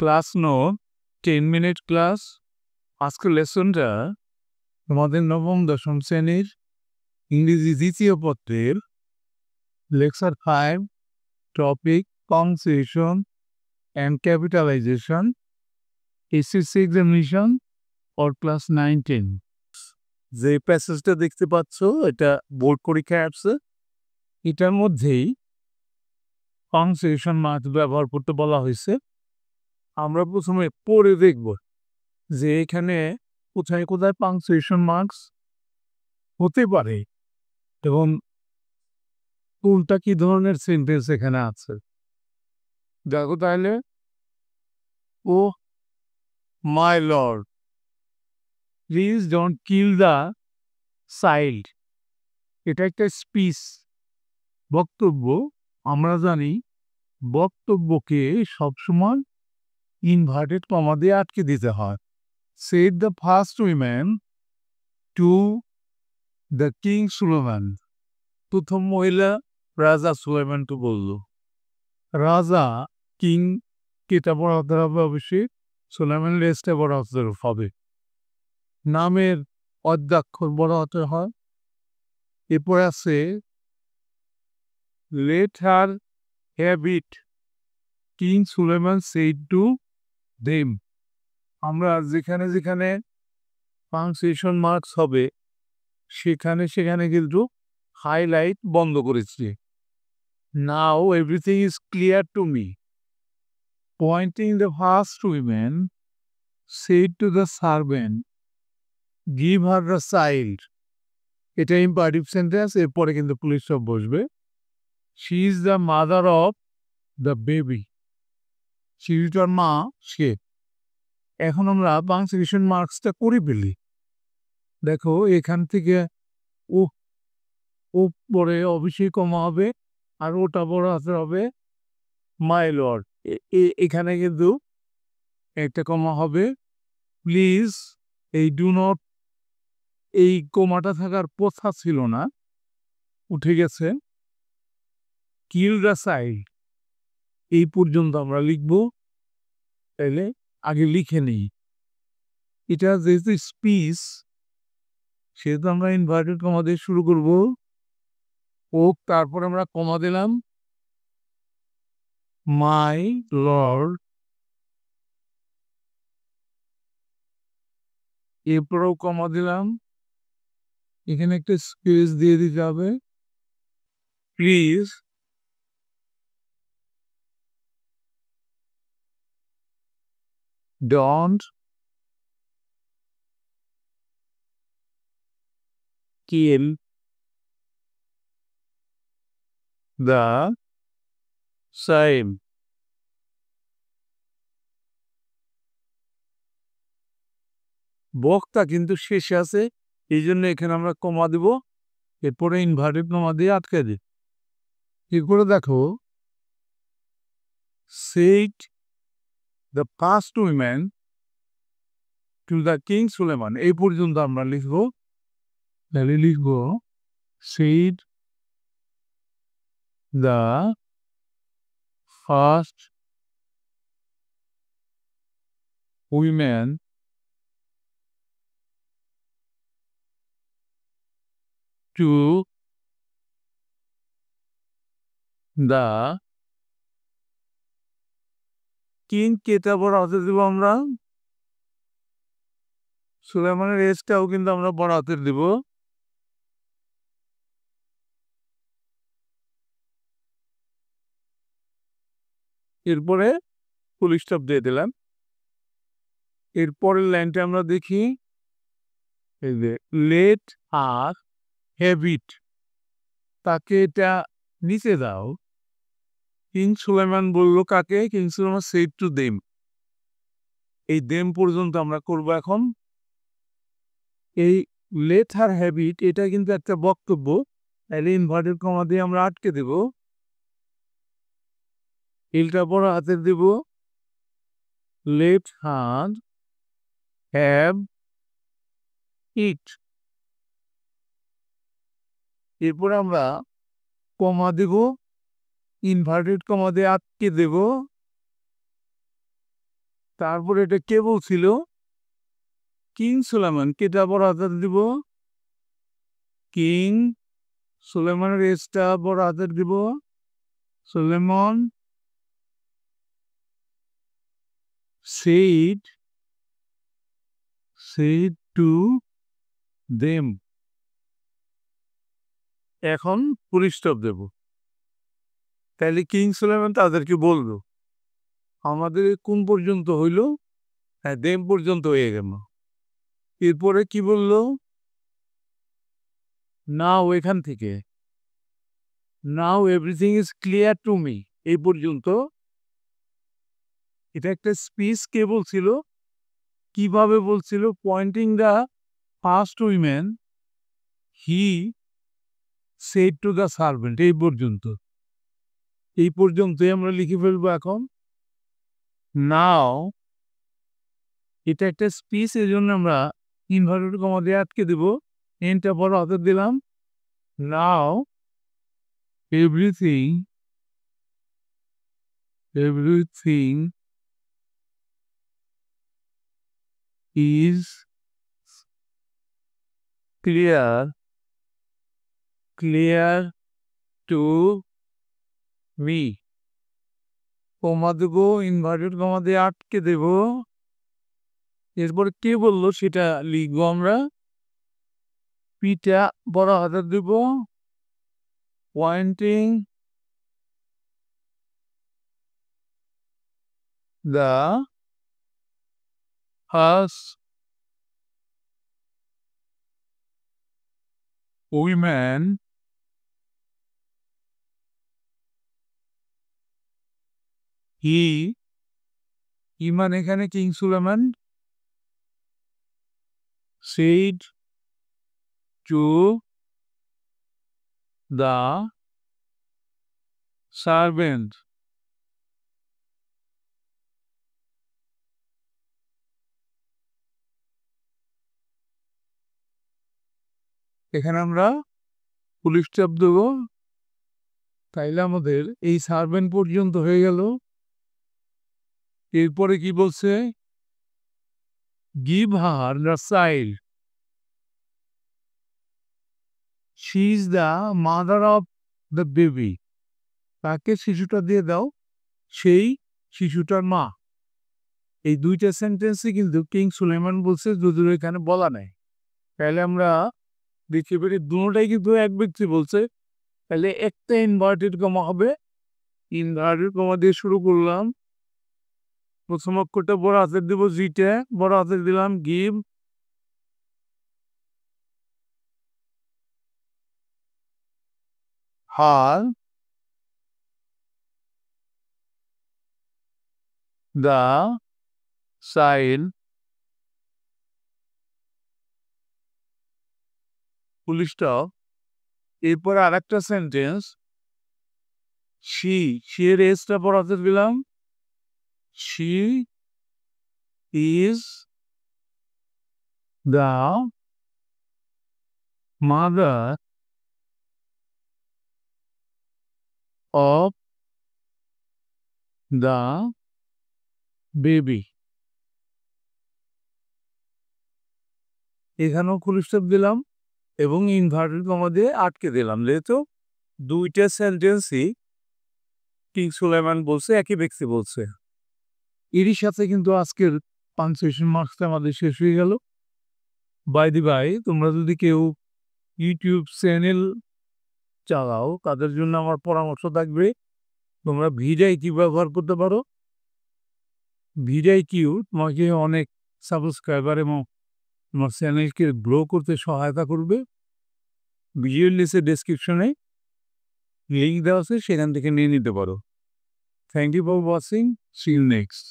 Class note 10 minute class. আজকের লেসনটা তোমাদের নবম দশম শ্রেণীর ইংরেজি দ্বিতীয় পত্রের lecture 5 topic punctuation and capitalisation, SSC examination for class 9-10। যে প্যাসেজটা দেখতে পাচ্ছ এটা বোর্ড পরীক্ষায় আসছে। এটার মধ্যেই পাংচুয়েশন মার্ক ব্যবহার করতে বলা হয়েছে। আমরা প্রথমে পড়ে দেখব যে এখানে কোথায় কোথায় পাংচুয়েশন মার্কস হতে পারে এবং কোনটা কি ধরনের সেন্টেন্স এখানে আছে। দেখো তাহলে, oh my lord, please don't kill the child. এটা একটা স্পিচ, বক্তব্য। আমরা জানি বক্তব্যকে সবসময় ইনভার্টেড কমা দিয়ে আটকে দিতে হয়। Said the first women to the king Suleman. প্রথম মহিলা রাজা সুলেমানকে বলল। রাজা কিং কেটা বড় হতে হবে, অবশ্যই সুলেমান রেসটা বড় হতে হবে। নামের অর্ধাক্ষর বড় হতে হয়। এরপর আছে let her have it, king Suleman said to them. আমরা যেখানে যেখানে পাংচুয়েশন মার্কস হবে সেখানে সেখানে কিন্তু হাইলাইট বন্ধ করেছি। নাও everything is clear to me. Pointing the first woman said to the servant, give her the child. এটা ইম্পারেটিভ সেন্টেন্স, এরপরে কিন্তু পুলিশ সব বসবে। She is the mother of the baby. শিশুটার মা সে। এখন আমরা পাংচুয়েশন মার্কসটা করে ফেলি। দেখো এখান থেকে ও ও পরে অবশ্যই কমা হবে, আর ওটা বড় হাতে হবে মাই লর্ড। এখানে কিন্তু একটা কমা হবে। প্লিজ, এই ডু নট, এই কমাটা থাকার কথা ছিল না, উঠে গেছে। কিল দ্য চাইল্ড, এই পর্যন্ত আমরা লিখব। তাইলে আগে লিখে নিই। এটা যেহেতু স্পিচ সেহেতু আমরা ইনভার্টেড কমা দিয়ে শুরু করব। ও তারপর আমরা কমা দিলাম মাই লর্ড, এরপরেও কমা দিলাম। এখানে একটা স্পেস দিয়ে দিতে হবে। Please don't kill the child. বক্তা কিন্তু শেষে আছে, এই জন্য এখানে আমরা কমা দিব। এরপরে ইনভার্টেড কমা দিয়ে আটকে দিই। এরপরে দেখো said the first women to the king Suleman, এই পর্যন্ত আমরা লিখব। তাহলে লিখব said the first women to the king, কেটা বড় হাতে দিব আমরা, সুলেমানের এজটাও কিন্তু আমরা বড় হাতের দিব। এরপরে ফুল স্টপ দিয়ে দিলাম। এরপরের লাইনটা আমরা দেখি, এই যে লেট আর হ্যাভ ইট, তাকে এটা নিচে দাও। কিং সুলেমান বলল কাকে? King Suleman said to them. এই দেম পর্যন্ত আমরা করব এখন। এই লেট হার হ্যাভ ইট, এটা কিন্তু একটা বক্তব্য, তাহলে ইনভার্টেড কমা দিয়ে আমরা আটকে দেব। ইলটা বড় হাতের দেব। লেট হার হ্যাভ ইট। এরপর আমরা কমা দেব, ইনভার্টেড কমা দিয়ে আটকে দেব। তারপরে এটা কে বলছিল? কিং সুলেমান। কেটা বড় হাতের দিব? কিং সুলেমানের এসটা বড় হাতের দিব। Sulaiman said to them. এখন ফুল স্টপ দেব। তাহলে কিং সুলেমান তাদেরকে বলল। আমাদের কোন পর্যন্ত হইল? হ্যাঁ, দেম পর্যন্ত হয়ে গেল। এরপরে কি বলল? নাও এখান থেকে now everything is clear to me, এই পর্যন্ত। এটা একটা স্পিচ কে বলছিল? কিভাবে বলছিল? Pointing the first women he said to the servant, এই পর্যন্ত। এই পর্যন্তই আমরা লিখে ফেলবো এখন। নাও এটা একটা স্পিচ, এই জন্য আমরা ইনভার্টেড কমা দিয়ে আটকে দেব। এনটা বড় হাতে দিলাম। Now everything is clear to me. Comma দেবো, ইনভার্টেড কমা দিয়ে আটকে দেব। এরপর কে বললো সেটা লিখবো আমরা। পিটা বড় হাতে দেব, পয়েন্টিং দ্য ফার্স্ট উইমেন ইমান এখানে king Suleman said to the servant. এখানে আমরা ফুল স্টপ দেব। তাইলে আমাদের এই সার্ভেন্ট পর্যন্ত হয়ে গেল। এরপরে কি বলছে? Give her the child, she is the mother of the baby. তাকে শিশুটা দিয়ে দাও, সেই শিশুটার মা। এই দুইটা সেন্টেন্সই কিন্তু কিং সুলেমান বলছে, যদিও এখানে বলা নাই। তাহলে আমরা দেখতে পারি দুটোটাই কিন্তু এক ব্যক্তি বলছে। তাহলে একটা ইনভার্টেড কমা হবে। ইনভার্টেড কমা দিয়ে শুরু করলাম। প্রথম অক্ষরটা বড় হাতের দিব, জিটা বড় হাতের দিলাম। Give her the child, full stop. এরপরে আর একটা সেন্টেন্স, শি এর এসটা বড় হাতের দিলাম। She is the mother of the baby. এখানেও ফুল স্টপ দিলাম এবং ইনভার্টেড কমা দিয়ে আটকে দিলাম, যেহেতু দুইটা সেন্টেন্সই কিং সুলেমান বলছে, একই ব্যক্তি বলছে। এরই সাথে কিন্তু আজকের পাঞ্চুয়েশন মার্কসটা আমাদের শেষ হয়ে গেল। বাই দি বাই, তোমরা যদি কেউ ইউটিউব চ্যানেল চালাও, তাদের জন্য আমার পরামর্শ থাকবে, তোমরা ভিডিআইকিউ ব্যবহার করতে পারো। ভিডিআইকিউ তোমাকে অনেক সাবস্ক্রাইবার এবং তোমার চ্যানেলকে গ্রো করতে সহায়তা করবে। ভিডিওর নিচে ডেসক্রিপশনে লিঙ্ক দেওয়া আছে, সেখান থেকে নিয়ে নিতে পারো। Thank you for watching, see you next.